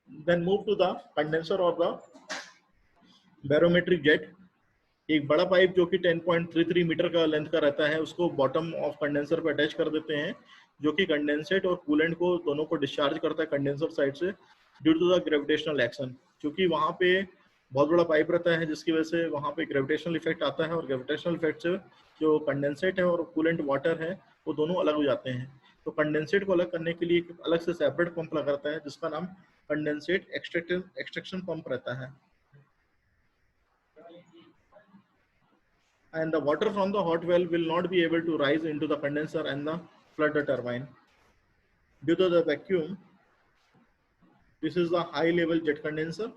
Then move to the condenser or the barometric jet. एक बड़ा pipe जो कि 10.33 मीटर का लेंथ का रहता है उसको बॉटम ऑफ कंडेंसर पे अटैच कर देते हैं, जो कि कंडेंसेट और कूलेंट को दोनों को डिस्चार्ज करता है कंडेंसर साइड से due to the gravitational action. क्योंकि वहाँ पे बहुत बड़ा पाइप रहता है जिसकी वजह से वहाँ पे ग्रेविटेशनल इफेक्ट आता है, और ग्रेविटेशनल इफेक्ट से जो कंडेंसेट है और कूलेंट वाटर है वो दोनों अलग हो जाते हैं। तो कंडेंसेट को अलग करने के लिए एक अलग से सेपरेट पंप लगा रहता है जिसका नाम कंडेंसेट एक्सट्रैक्शन पंप रहता है। And the water from the hot well will not be able to rise into the condenser and the flood the turbine due to the vacuum. This is the high level jet condenser.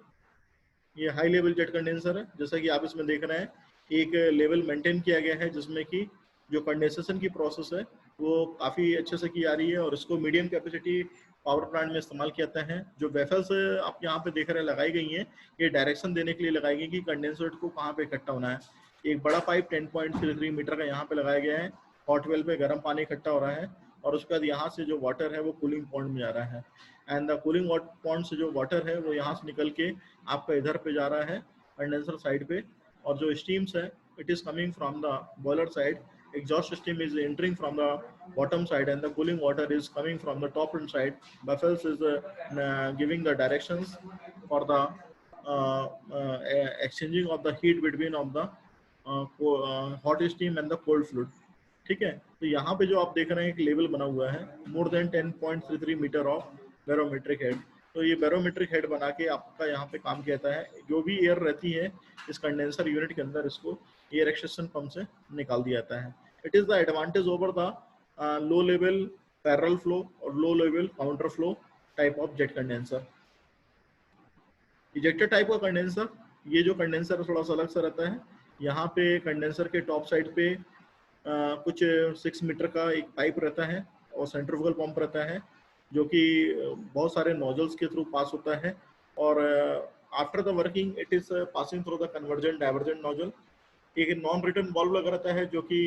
ये high level jet condenser है, जैसा कि आप इसमें देख रहे हैं एक लेवल मेंटेन किया गया है जिसमें कि जो कंडेंसेशन की प्रोसेस है वो काफ़ी अच्छे से की जा रही है, और इसको मीडियम कैपेसिटी पावर प्लांट में इस्तेमाल किया जाता है। जो वेफल्स आप यहाँ पे देख रहे हैं लगाई गई हैं, ये डायरेक्शन देने के लिए लगाई गई कि कंडेंसर को कहाँ पे इकट्ठा होना है। एक बड़ा पाइप 10.33 मीटर का यहाँ पे लगाया गया है, हॉट वेल पे गर्म पानी इकट्ठा हो रहा है, और उसके बाद यहाँ से जो वाटर है वो कूलिंग पॉइंट में जा रहा है, एंड द कूलिंग पॉइंट से जो वाटर है वो यहाँ से निकल के आपका इधर पे जा रहा है कंडेंसर साइड पे। और जो स्टीम्स है it is coming from the boiler side, exhaust stream is entering from the bottom side and the cooling water is coming from the top side. Buffels is giving the directions for the exchanging of the heat between of the hot steam and the cold fluid। ठीक है, तो यहाँ पे जो आप देख रहे हैं एक लेवल बना हुआ है more than 10.33 meter of barometric head. तो ये बैरोमेट्रिक हेड बना के आपका यहाँ पे काम किया जाता है, जो भी एयर रहती है इस कंडेंसर यूनिट के अंदर इसको एयर एक्सट्रैक्शन पंप से निकाल दिया जाता है। It is the advantage over the low level parallel flow और low level counter flow type of jet condenser. Ejector type का कंडेंसर, ये जो कंडेंसर थोड़ा सा अलग सा रहता है। यहाँ पे कंडेंसर के टॉप साइड पे कुछ 6 मीटर का एक पाइप रहता है और सेंट्रीफ्यूगल पंप रहता है जो कि बहुत सारे नोजल्स के थ्रू पास होता है, और after the working it is passing through the convergent divergent nozzle. एक नॉन रिटर्न वाल्व लगा रहता है जो कि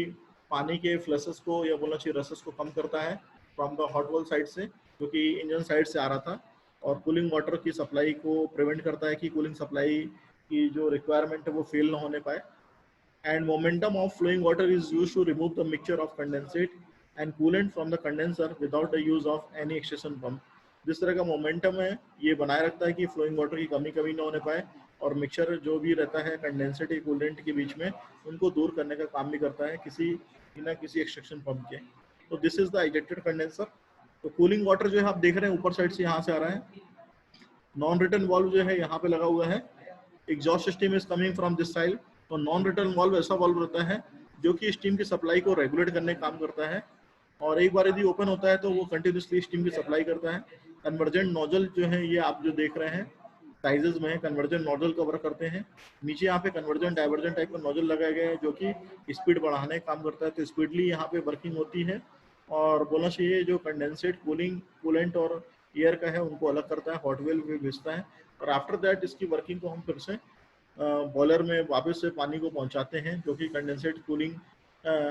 पानी के फ्लसेस को या बोलना चाहिए रसेस को कम करता है from the hot well side से, जो कि इंजन साइड से आ रहा था, और कूलिंग वाटर की सप्लाई को प्रिवेंट करता है कि कूलिंग सप्लाई की जो रिक्वायरमेंट है वो फेल ना होने पाए। And momentum of flowing water is used to remove the mixture of condensate and coolant from the condenser without the use of any extraction pump। जिस तरह का मोमेंटम है ये बनाए रखता है कि फ्लोइंग वाटर की कमी ना होने पाए, और मिक्सचर जो भी रहता है कंडेंसेट या कूलेंट के बीच में उनको दूर करने का काम भी करता है किसी बिना किसी एक्सट्रैक्शन पंप के। तो this is the ejected condenser. तो कूलिंग वाटर जो है आप देख रहे हैं ऊपर साइड से यहाँ से आ रहा है, नॉन रिटर्न वाल्व जो है यहाँ पे लगा हुआ है, exhaust steam is coming from this side. तो नॉन रिटर्न वाल्व ऐसा वाल्व रहता है जो कि स्टीम की सप्लाई को रेगुलेट करने का काम करता है, और एक बार यदि ओपन होता है तो वो कंटिन्यूसली स्टीम की सप्लाई करता है। कन्वर्जेंट नोजल जो है ये आप जो देख रहे हैं साइजेस में कन्वर्जेंट नोजल कवर करते हैं। नीचे यहाँ पे कन्वर्जेंट डाइवर्जेंट टाइप का नोजल लगाया गया है जो कि स्पीड बढ़ाने का काम करता है, तो स्पीडली यहाँ पे वर्किंग होती है। और बोलना चाहिए जो कंडेंसेट कूलिंग कूलेंट और एयर का है उनको अलग करता है, हॉट वेल में भेजता है, और आफ्टर दैट इसकी वर्किंग को हम फिर से बॉयलर में वापस से पानी को पहुंचाते हैं जो कि कंडेंसेट कूलिंग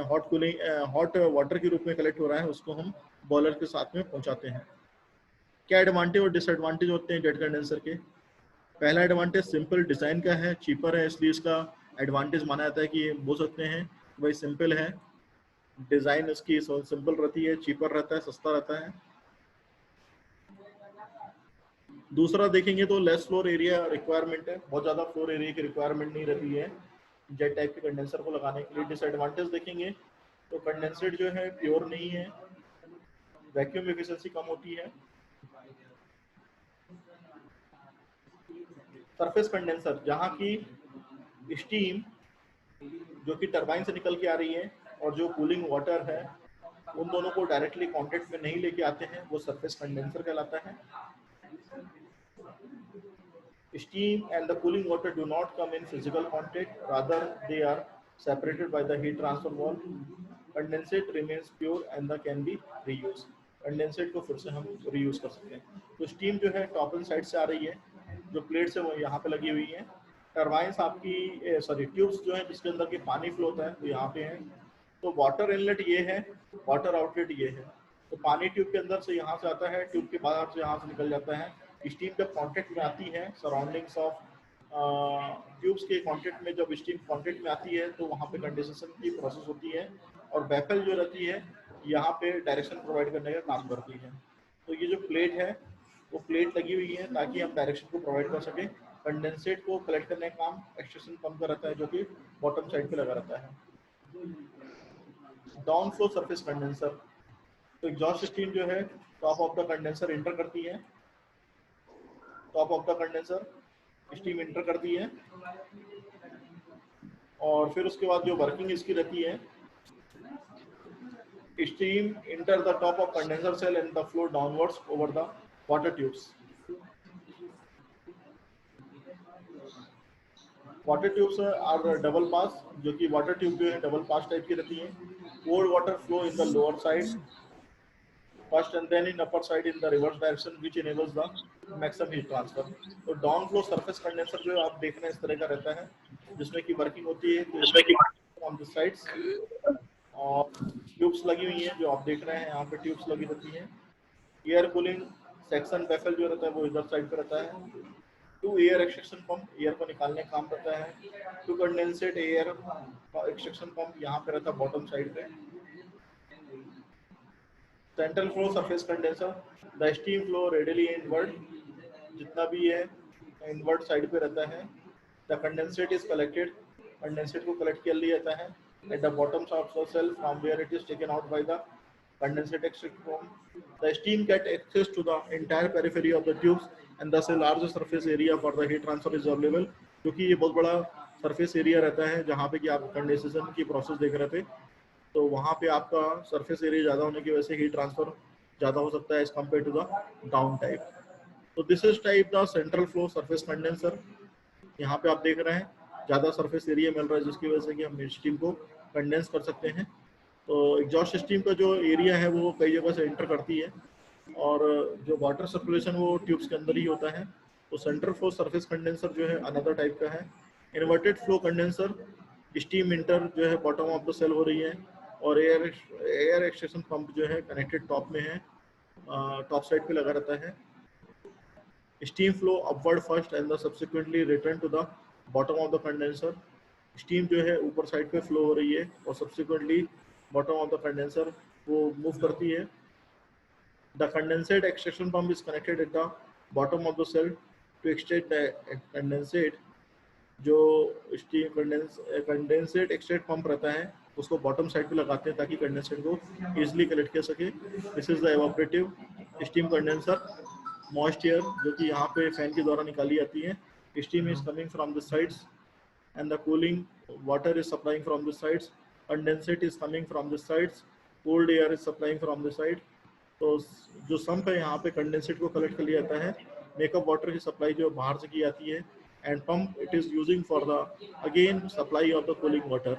हॉट वाटर के रूप में कलेक्ट हो रहा है, उसको हम बॉयलर के साथ में पहुंचाते हैं। क्या एडवांटेज और डिसएडवांटेज होते हैं जेट कंडेंसर के? पहला एडवांटेज सिंपल डिज़ाइन का है, चीपर है, इसलिए इसका एडवांटेज माना जाता है कि बोल सकते हैं भाई सिंपल है, डिज़ाइन इसकी सिंपल रहती है, चीपर रहता है, सस्ता रहता है। दूसरा देखेंगे तो लेस फ्लोर एरिया रिक्वायरमेंट है, बहुत ज़्यादा फ्लोर एरिया की रिक्वायरमेंट नहीं रहती है जेट टाइप के कंडेंसर को लगाने के लिए। डिसएडवांटेज देखेंगे तो कंडेंसेट जो है प्योर नहीं है, वैक्यूम एफिशिएंसी कम होती है। सरफेस कंडेंसर, जहाँ की स्टीम जो कि टरबाइन से निकल के आ रही है और जो कूलिंग वाटर है उन दोनों को डायरेक्टली कांटेक्ट में नहीं लेके आते हैं, वो सरफेस कंडेंसर कहलाता है। Steam and the cooling water do not come in physical contact, rather they are separated by the heat transfer wall। Condensate remains pure and the can be reused। Condensate को फिर से हम reuse कर सकते हैं। तो स्टीम जो है टॉप एंड साइड से आ रही है, जो प्लेट से वो यहाँ पे लगी हुई है। टरबाइंस आपकी सॉरी ट्यूब्स जो है जिसके अंदर के पानी फ्लो होता है वो यहाँ पे है। तो वाटर इनलेट ये है, वाटर आउटलेट ये है। तो पानी ट्यूब के अंदर से यहाँ से आता है, ट्यूब के बाहर से यहाँ से निकल जाता है, स्टीम जब कांटेक्ट में आती है सराउंडिंग्स ऑफ ट्यूब्स के कांटेक्ट में, जब स्टीम कांटेक्ट में आती है तो वहाँ पे कंडेंसेशन की प्रोसेस होती है और बैफल जो रहती है यहाँ पे डायरेक्शन प्रोवाइड करने का काम करती है। तो ये जो प्लेट है वो प्लेट लगी हुई है ताकि हम डायरेक्शन को प्रोवाइड कर सकें। कंडेंसेट को कलेक्ट करने का काम एक्सट्रैक्शन पंप का रहता है जो कि बॉटम साइड पे लगा रहता है। डाउन फ्लो सरफेस कंडेंसर, तो एग्जॉस्ट स्टीम जो है top of the condenser inter करती है, top of the condenser steam inter करती है और फिर उसके बाद जो वर्किंग इसकी रहती है, steam enter the top of condenser shell and the flow downwards over the water tubes. Water tubes are double pass, जो कि वाटर ट्यूब जो है डबल पास टाइप की रहती है। Cold water flow in the lower side first and then in upper side in the reverse direction which enables the maximum heat transfer। तो down flow surface condenser जो आप देख रहे हैं इस तरह का रहता है जिसमें की वर्किंग होती है ऑन द साइड्स और ट्यूब्स लगी हुई हैं जो आप देख रहे हैं यहाँ पे ट्यूब्स लगी रहती हैं। एयर कूलिंग सेक्शन बैफल जो रहता है वो इधर साइड पे रहता है। Two air extraction pump air को निकालने का काम करता है। Two condensate air extraction pump यहाँ पे रहता है बॉटम साइड पे। Central flow surface condenser, the steam flow radially inward, जितना भी है इनवर्ड साइड पे रहता है। The condensate is collected, condensate को कलेक्ट कर लिया जाता है at the bottom of the shell from where it is taken out by the condensate extract from. The steam get access to the entire periphery of the tubes and thus a larger surface area for the heat transfer is available, क्योंकि ये बहुत बड़ा surface area रहता है जहाँ पे कि आप कंडेंसेशन की प्रोसेस देख रहे थे, तो वहाँ पे आपका सरफेस एरिया ज़्यादा होने की वजह से हीट ट्रांसफर ज़्यादा हो सकता है as compare to the down type. तो this is type the central flow surface condenser. यहाँ पे आप देख रहे हैं ज़्यादा सरफेस एरिया मिल रहा है जिसकी वजह से कि हम स्टीम को कंडेंस कर सकते हैं। तो एग्जॉस्ट स्टीम का जो एरिया है वो कई जगह से इंटर करती है और जो वाटर सर्कुलेशन वो ट्यूब्स के अंदर ही होता है। तो सेंट्रल फ्लो सरफेस कंडेंसर जो है अनदर टाइप का है। Inverted flow condenser, steam inter जो है बॉटम ऑफ द सेल हो रही है और एयर एक्सट्रैक्शन पंप जो है कनेक्टेड टॉप में है, टॉप साइड पे लगा रहता है। Steam flow upward first and the subsequently return to the bottom of the condenser. Steam जो है ऊपर साइड पे फ्लो हो रही है और subsequently bottom of the condenser वो मूव करती है। The condensate extraction pump is connected at the bottom of the cell to extract the condensate। जो स्टीम कंडेंसेट एक्सट्रैक्ट पंप रहता है उसको बॉटम साइड पे लगाते हैं ताकि कंडेंसेट को इजीली कलेक्ट कर सके। This is the evaporative steam condenser. Moist air जो कि यहाँ पे फैन के द्वारा निकाली जाती है, steam is coming from the sides and the cooling water is supplying from the sides. Condensate is coming from the sides, cold air is supplying from the side. तो जो सम्प है यहाँ पे कंडेंसेट को कलेक्ट कर लिया जाता है, मेकअप वाटर की सप्लाई जो बाहर से की जाती है and pump it is using for the again supply of the cooling water.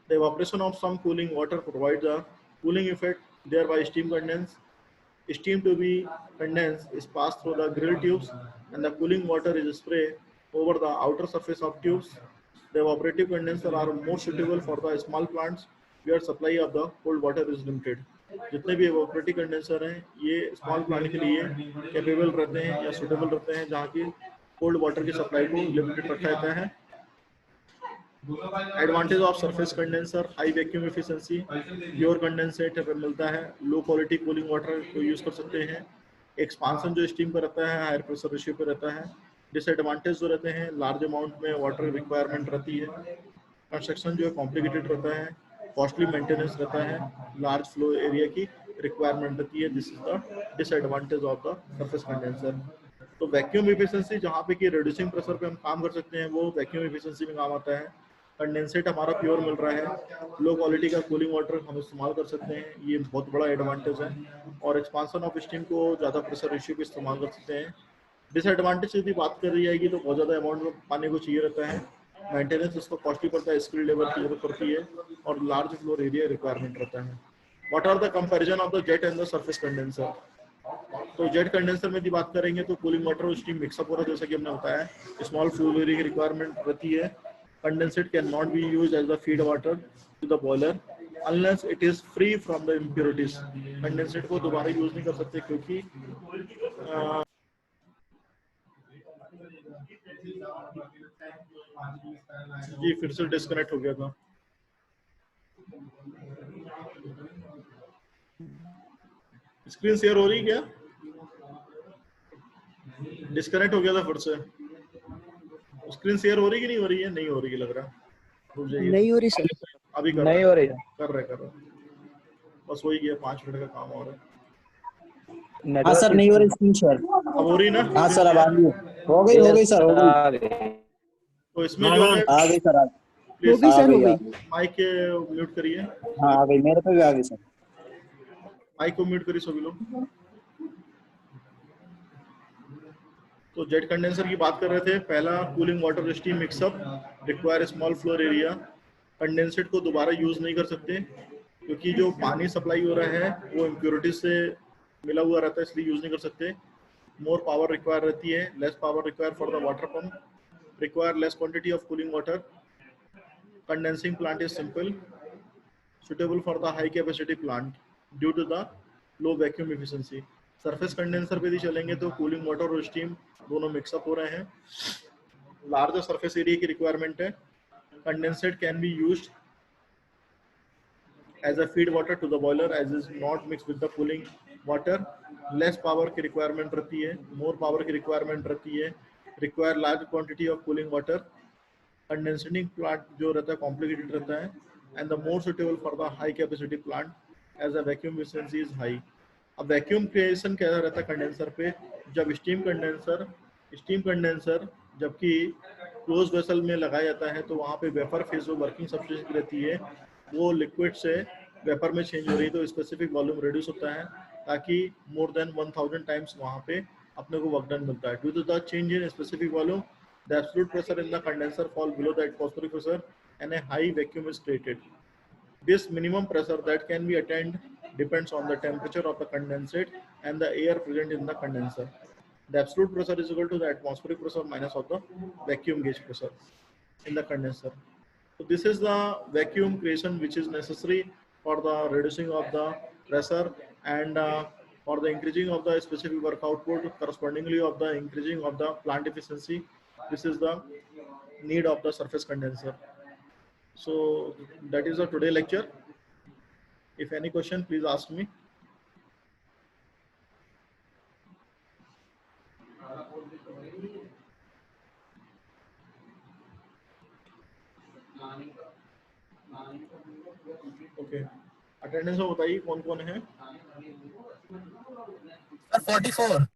The evaporation of some cooling water provide the cooling effect, thereby steam condense। Steam to be condensed is passed through the grill tubes and the cooling water is sprayed over the outer surface of tubes। The evaporative condenser are more suitable for the small plants where supply of the cold water is limited। जितने भी evaporative condenser हैं ये small plant के लिए capable रहते हैं या suitable रहते हैं जहाँ की कोल्ड वाटर की सप्लाई को लिमिटेड रखा जाता है। Advantage of surface condenser, high vacuum efficiency, pure condensate मिलता है, लो क्वालिटी कूलिंग वाटर को यूज कर सकते हैं। एक्सपांसन जो स्टीम पर रहता है हायर प्रेशर रेशियो पे रहता है। डिसएडवांटेज जो रहते हैं लार्ज अमाउंट में वाटर रिक्वायरमेंट रहती है, कंस्ट्रक्शन जो है कॉम्प्लिकेटेड रहता है, कॉस्टली मेंटेनेंस रहता है, लार्ज फ्लो एरिया की रिक्वायरमेंट रहती है। This is the disadvantage of the surface condenser. तो वैक्यूम एफिशिएंसी जहाँ पे कि रिड्यूसिंग प्रेशर पे हम काम कर सकते हैं वो वैक्यूम एफिशिएंसी में काम आता है। कंडेंसेट हमारा प्योर मिल रहा है, लो क्वालिटी का कूलिंग वाटर हम इस्तेमाल कर सकते हैं, ये बहुत बड़ा एडवांटेज है। और एक्सपांसन ऑफ स्टीम को ज़्यादा प्रेशर रेशियो पे इस्तेमाल कर सकते हैं। डिसएडवांटेज यदि बात कर रही जाएगी तो बहुत ज़्यादा अमाउंट में पानी को चाहिए रहता है, मेंटेनेंस उसको कॉस्टली पड़ता है, स्किल लेवल की जरूरत पड़ती है और लार्ज फ्लोर एरिया रिक्वायरमेंट रहता है। What are the comparison of the jet and the surface condenser? तो जेट कंडेंसर में यदि बात करेंगे तो कूलिंग वाटर और स्टीम मिक्सअप हो रहा है जैसा कि हमने बताया, स्मॉल फ्यूल एरिया की रिक्वायरमेंट रहती है। Condensate can not be used as the feed water to the boiler unless it is free from the impurities. Condensate को दोबारा यूज नहीं कर सकते क्योंकि जी फिर से डिस्कनेक्ट हो गया था। स्क्रीन शेयर हो रही है क्या? डिस्कनेक्ट हो गया था फिर से। स्क्रीन शेयर हो रही कि नहीं हो रही है? नहीं हो रही है लग रहा। रुक जाइए, नहीं हो रही सर। अभी कर नहीं हो रही है। कर रहे बस वही गया, 5 मिनट का काम और है। हाँ सर नहीं हो रही स्क्रीन शेयर। अब हो रही ना? हाँ सर अब आ गई। हो गई सर हो गई। तो इसमें जो है आ गई सर। प्लीज सर हो गई। माइक म्यूट करिए। हाँ आ गई, मेरे पे भी आ गई सर। माइक को म्यूट करिए सभी लोग। तो जेट कंडेंसर की बात कर रहे थे। पहला, cooling water steam mix up require small floor area. Condensate को दोबारा यूज नहीं कर सकते क्योंकि जो पानी सप्लाई हो रहा है वो इम्प्योरिटीज से मिला हुआ रहता है, इसलिए यूज नहीं कर सकते। मोर पावर रिक्वायर रहती है, less power require for the water pump, require less quantity of cooling water. Condensing plant is simple, suitable for the high capacity plant due to the low vacuum efficiency. Surface condenser पे भी चलेंगे तो cooling water और steam दोनों mix up हो रहे हैं। Larger surface area की रिक्वायरमेंट है। Condensate can be used as a feed water to the boiler as is not mix with the cooling water. Less power की रिक्वायरमेंट रहती है, मोर पावर की रिक्वायरमेंट रहती है। Require large quantity of cooling water. Condensing plant जो रहता है complicated रहता है and the more suitable for the high capacity plant as a vacuum efficiency is high. अब वैक्यूम क्रिएशन कैसा रहता है कंडेंसर पे? जब स्टीम कंडेंसर जबकि क्लोज वेसल में लगाया जाता है तो वहाँ पे वेपर फेज जो वर्किंग सब्सटेंस रहती है वो लिक्विड से वेपर में चेंज हो रही है, तो स्पेसिफिक वॉल्यूम रिड्यूस होता है ताकि मोर देन 1000 टाइम्स वहाँ पे अपने को वर्क डन मिलता है। Due to the change in specific volume the absolute pressure in the condenser fall below the atmospheric pressure and a high vacuum is created. This minimum pressure that can be attained depends on the temperature of the condensate and the air present in the condenser. The absolute pressure is equal to the atmospheric pressure minus of the vacuum gauge pressure in the condenser. So this is the vacuum creation which is necessary for the reducing of the pressure and for the increasing of the specific work output correspondingly of the increasing of the plant efficiency. This is the need of the surface condenser. So that is the today lecture. If any question, please ask me. Okay. Attendance में बताइए कौन कौन है? Sir 44।